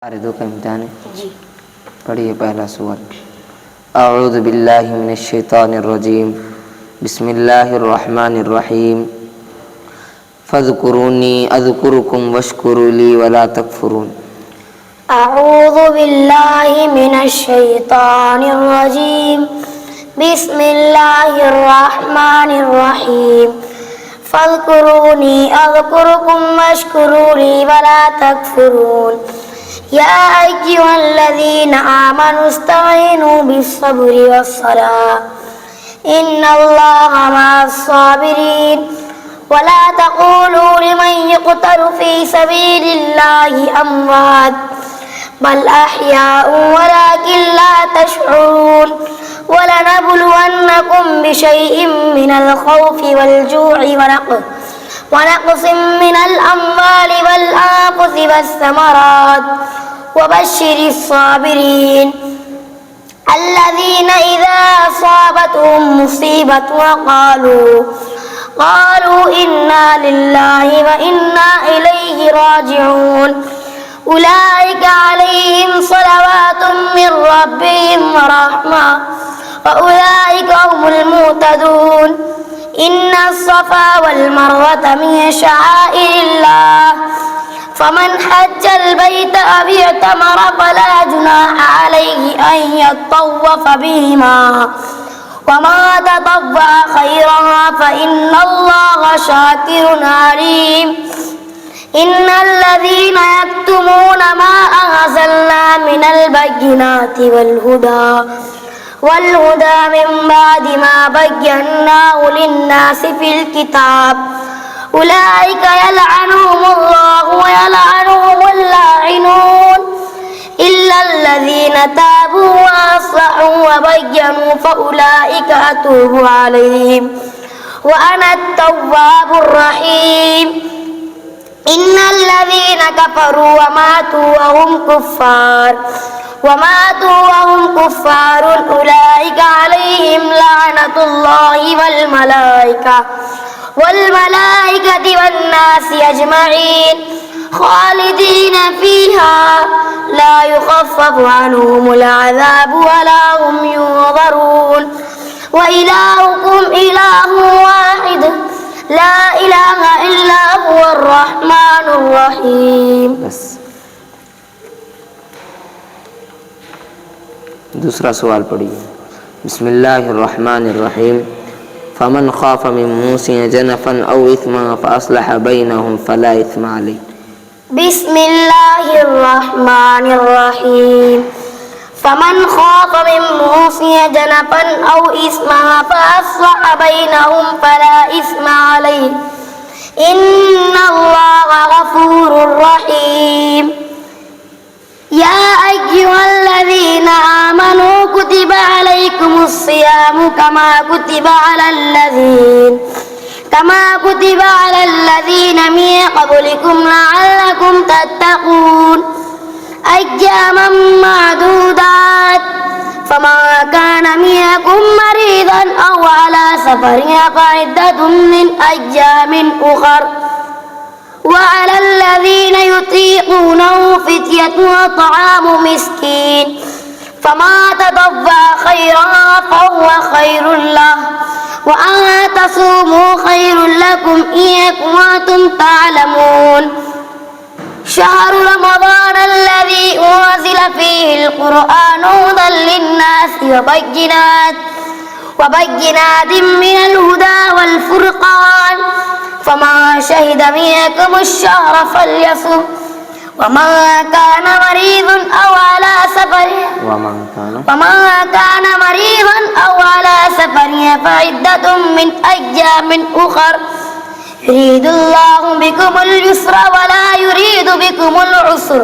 दो का इम्तिहान है। पढ़िए पहला सूरा। अऊज़ु बिल्लाहि मिनश शैतानिर रजीम। बिस्मिल्लाहिर रहमानिर रहीम। फ़ज़्कुरूनी अज़्कुरुकुम वश्कुरू ली वला तकफ़ुरून। अऊज़ु बिल्लाहि मिनश शैतानिर रजीम। बिस्मिल्लाहिर रहमानिर रहीम। फ़ज़्कुरूनी अज़्कुरुकुम वश्कुरू ली वला तकफ़ुरून। या अय्युहल्लज़ीना आमनू इस्तईनू बिस्सब्रि वस्सलाह इन्नल्लाहा मअस्साबिरीन वला तक़ूलू लिमन युक़तलु फ़ी सबीलिल्लाहि अम्वात बल अह्याउन वलाकिन ला तशऊरून वलनबलुवन्नकुम बिशैइन मिनल खौफ़ि वल जू'i ونقص من الأموال والأنفس والثمرات وبشر الصابرين الذين إذا أصابتهم مصيبة قالوا إنا لله وإنا إليه راجعون أولئك عليهم صلوات من ربهم ورحمة وأولئك هم المهتدون إن الصفا والمروة من شعائر الله فمن حج البيت أو اعتمر فلا جناح عليه أن يطوف بهما وما تطوع خيرا فإن الله شاكر عليم إن الذين يكتمون ما أنزلنا من البينات والهدى من بعد ما بيناه للناس في الكتاب أولئك يلعنهم الله ويلعنهم اللاعنون إلا الذين تابوا وأصلحوا وبينوا فأولئك أتوب عليهم وأنا التواب الرحيم إن الذين كفروا وماتوا وهم كفار أولئك عليهم لعنة الله والملائكة والناس أجمعين خالدين فيها لا يخفف عنهم العذاب ولا هم ينظرون وإلهكم إله واحد لا إله إلا هو الرحمن الرحيم. बस दूसरा सवाल पढ़िए। बिस्मिल्लाहिर्रहमानिर्रहीम। फ़मन ख़ाफ़ मिन मूसिन जनफ़न औ इस्मन फ़अस्लह बैनहुम फ़ला इस्मा अलैह। बिस्मिल्लाहिर्रहमानिर्रहीम। फ़मन ख़ाफ़ मिन मूसिन जनफ़न औ इस्मन फ़अस्लह बैनहुम फ़ला इस्मा अलैह इन्नल्लाहा गफ़ूरुर रहीम। या अय्युहल्लज़ीना आमनू कुतिबा अलैकुमुस्सियामु कमा कुतिबा अलल्लज़ीना मिन क़ब्लिकुम लअल्लकुम तत्तक़ून अय्यामम मअदूदात फमन कान मिनकुम मरीज़न औ अला सफ़रिन फ़इद्दतुम मिन अय्यामिन उख़र وعلى الذين يطيقونه فدية وطعام مسكين فما تطوع خيرا فهو خير له وأن تصوموا خير لكم إن كنتم تعلمون شهر رمضان الذي أنزل فيه القرآن هدى للناس وبينات من الهدى والفرقان فمن شهد منكم الشهر فليصم ومن كان مريضا أو على سفر فعدة من أيام أخر يريد الله بكم اليسر ولا يريد بكم العسر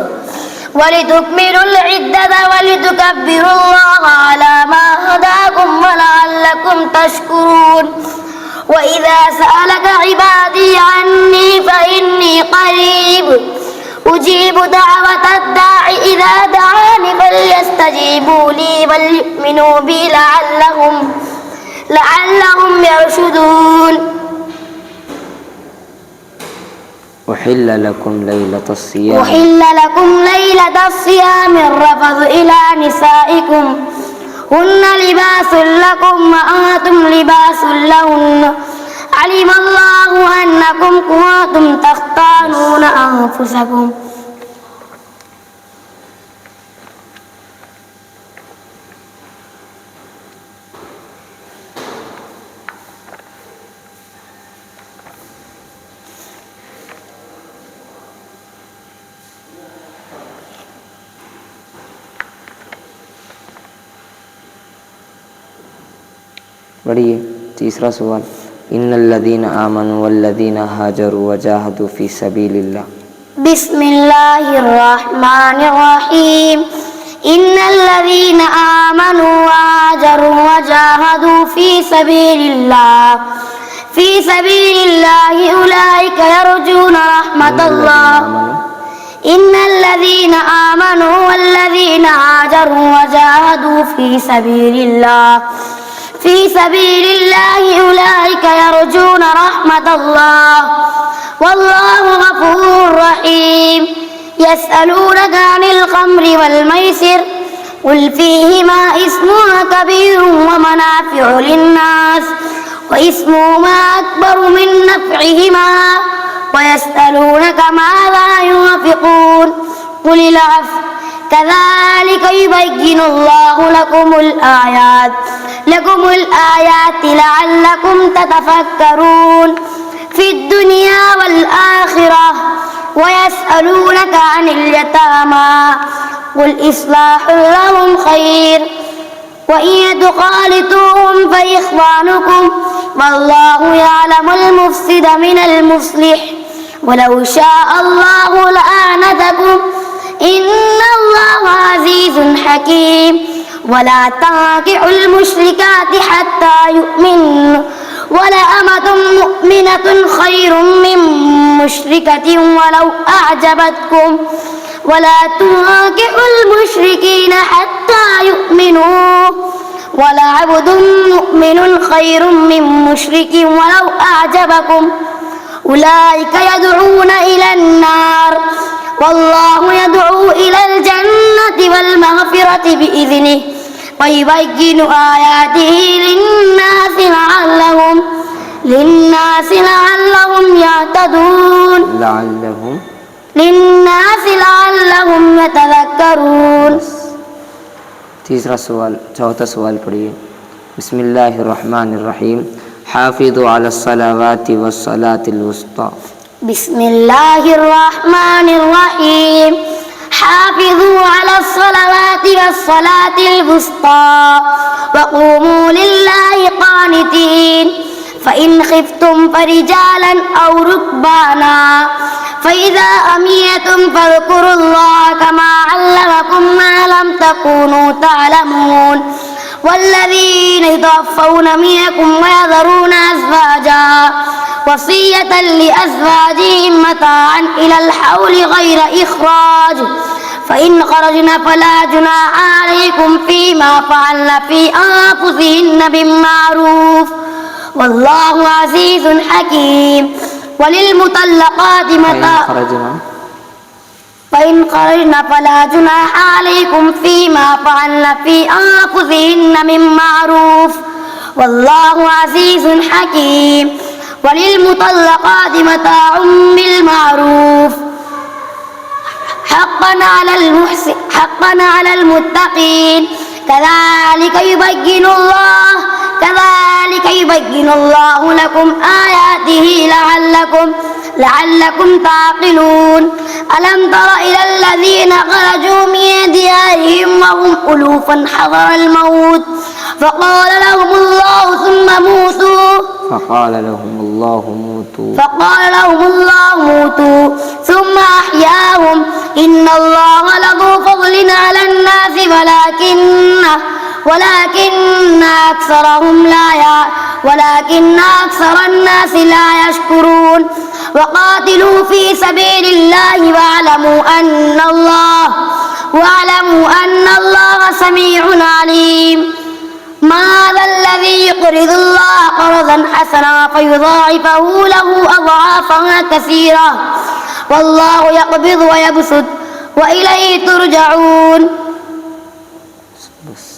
ولتكملوا العدة ولتكبروا الله على ما هداكم ولعلكم تشكرون وإذا سألك عبادي عني فإني قريب أجيب دعوة الداع إذا دعاني فليستجيبوا لي وليؤمنوا بي لعلهم يرشدون. أحل لكم ليلة الصيام أحل لكم ليلة الصيام الرفث إلى نسائكم هن لباس لكم وأنتم لباس لهن علم الله أنكم كنتم تختانون أنفسكم बढ़िए तीसरा सवाल इन्नल्लज़ीना आमनु वल्लज़ीना हाजरू वजाहदू फी सबीलिल्लाह बिस्मिल्लाहिर्रहमानिर्रहीम इन्नल्लज़ीना आमनु वहाजरू वजाहदू फी सबिलिल्लाह उलाइका यरजूना रहमतल्लाह इन्नल्लज़ीना आमनु वल्लज़ीना हाजरू वजाहदू फी सबिलिल्लाह أولئك يرجون رحمة الله والله غفور رحيم يسألونك عن الخمر والميسر قل فيهما إثم كبير ومنافع للناس وإثمهما أكبر من نفعهما ويسألونك ماذا ينفقون قل العفو كذلك يبين الله لكم الآيات لعلكم تتفكرون في الدنيا والآخرة ويسألونك عن اليتامى قل إصلاح لهم خير وإن تخالطوهم فإخوانكم والله يعلم المفسد من المصلح ولو شاء الله لأعنتكم إن الله عزيز حكيم ولا تنكحوا المشركات حتى يؤمنوا ولأمة مؤمنة خير من مشركة ولو أعجبتكم ولا تنكحوا المشركين حتى يؤمنوا ولعبد مؤمن خير من مشرك ولو أعجبكم أولئك يدعون إلى النار والله يدعو إلى الجنة والمغفرة بإذنه ويبين آياته للناس لعلهم يهتدون لعلهم يتذكرون तीसरा सवाल चौथा सवाल पढ़िए बिस्मिल्लाहिर्रहमानिर्रहीम हाफिज़ू अलस्सलावाति वस्सलातिल वुस्ता بسم الله الرحمن الرحيم حافظوا على الصلوات والصلاة الوسطى وقوموا لله قانتين فإن خفتم فرجالا أو ركبانا فإذا أمنتم فاذكروا الله كما علمكم ما لم تكونوا تعلمون والذين يتوفون منكم ويذرون أزواجا وصية لأزواجهم متاعا إلى الحول غير إخراج فإن خرجن فلا جناح عليكم فيما فعلن في أنفسهن بالمعروف والله عزيز حكيم وللمطلقات متاع فإن خرجن فلا جناح عليكم فيما فعلن في أنفسهن من معروف والله عزيز حكيم وللمطلقات متاع بالمعروف حقا على المتقين كذلك يبين الله لكم آياته لعلكم تعقلون ألم تر إلى الذين خرجوا من ديارهم وهم ألوفا حذر الموت فقال لهم الله موتوا ثم أحياهم إن الله لذو فضل على الناس ولكن أكثر الناس لا يشكرون وقاتلوا في سبيل الله واعلموا أن الله سميع عليم ماذا الذي يقرض الله قرضا حسنا فيضاعفه له أضعافا كثيرة والله يقبض ويبسط وإليه ترجعون. بس